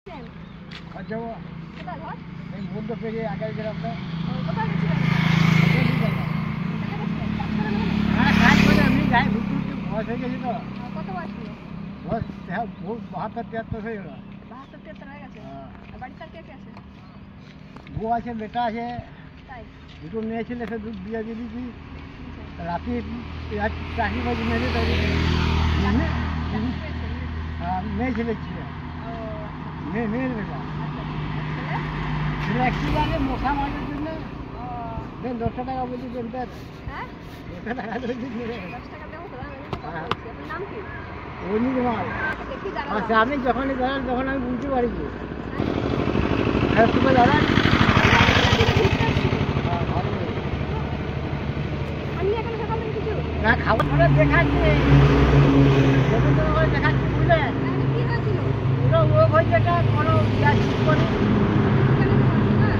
আচ্ছা এই মধ্য পেরিয়ে আগে গ্রামটা হ্যাঁ কাজ করে আমি যাই ঘুরতে ঘুরতে বয়স হয়ে গেছি তো। কত বয়স বয়স হ্যাঁ 72-73 হয়ে গেল। 72-73 হয়ে গেছে। বাড়িতে আর কে কে আছে? বউ আছে, বেটা আছে, তাই দুটো মেয়ে ছেলে, সে বিয়ে দিয়ে দিয়েছি। রাতে চাকরি বাজি মেরে তাই মেয়ে ছেলে ছিল, মেয়ের বেটা ছেলে অ্যাক্সিডেন্টে মশা মারার জন্য 10 টাকা বলছি দেনতে 10 টাকা বলছি আচ্ছা আপনি যখনই দাঁড়ান তখন আমি বুঝতে পারি তুমি দাঁড়ান না খাবার পরে দেখাচ্ছি দেখাচ্ছি বুঝলেন পুরো রোগ হয়েছে এটা কোনো করে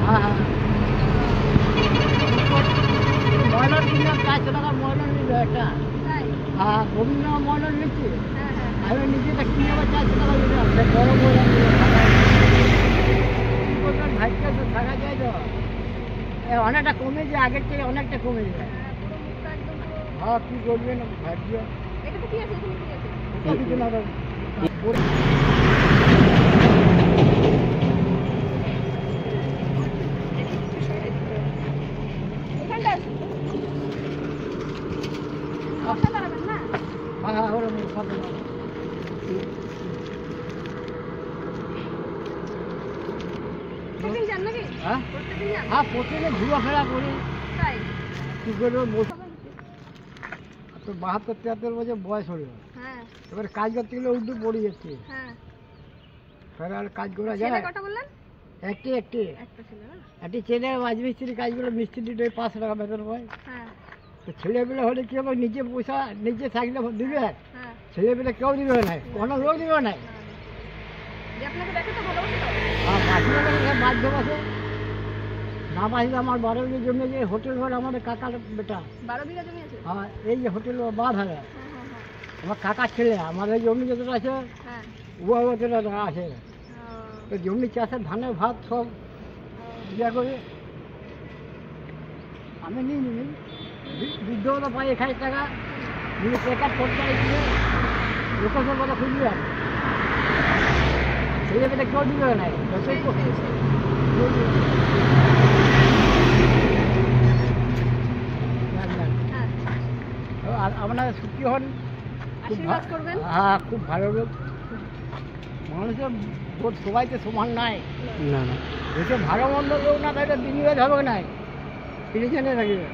হ্যাঁ হ্যাঁ ময়লার কিনলাম 400 টাকা ময়লার নিল একটা। হ্যাঁ গোবিন্দ ময়লার নিচ্ছি আমি নিজেটা কিনে আবার 400 টাকা নিলাম বড় ময়লার নিল ভাইকে তো থাকা যায় তো অনেকটা কমেছে আগের থেকে অনেকটা কমে যায়। হ্যাঁ কী করবেন ভাগ্য কিছু না হ্যাঁ হ্যাঁ ওরা হ্যাঁ প্রতিদিন ঘোরাফেরা করি কী করবো তো 72-73 বছর বয়স হলো এবার কাজ করতে গেলে উর্দু পড়ে যাচ্ছে ফের আর কাজ করা যায় একটি ছেলে রাজমিস্ত্রি কাজগুলো মিস্ত্রিটা 500 টাকা বেতন পায়। তো ছেলেবেলে হলে কি হবে নিজে পয়সা নিজে থাকলে দিবে ছেলেবেলে কেউ দিবে না কোনো লোক দিবে না বাধ্য বসে না বাঁচলে আমার 12 বিঘা জমি যে হোটেল ঘর আমাদের কাকার বেটা 12 বিঘা জমি আছে। হ্যাঁ এই যে হোটেল বাদ হয় আমার কাকার ছেলে আমাদের জমি যতটা আছে ও অতটা আছে তো জমি চাষের ধানের ভাত সব ইয়া করে আমি নিই বৃদ্ধতা পাই 1000 টাকা নিয়ে টাকা সরকারে দিয়ে লোকেশন কথা খুঁজবে ছেলেমেয়েটা কেউ দিবে না আপনারা সুখী হন হ্যাঁ খুব ভালো লোক মানুষের সবাই তো সমান নাই না না এসে ভালো মন্দ লোক না তাই তো বিনিয়োগ হবে না পিছনে থাকবে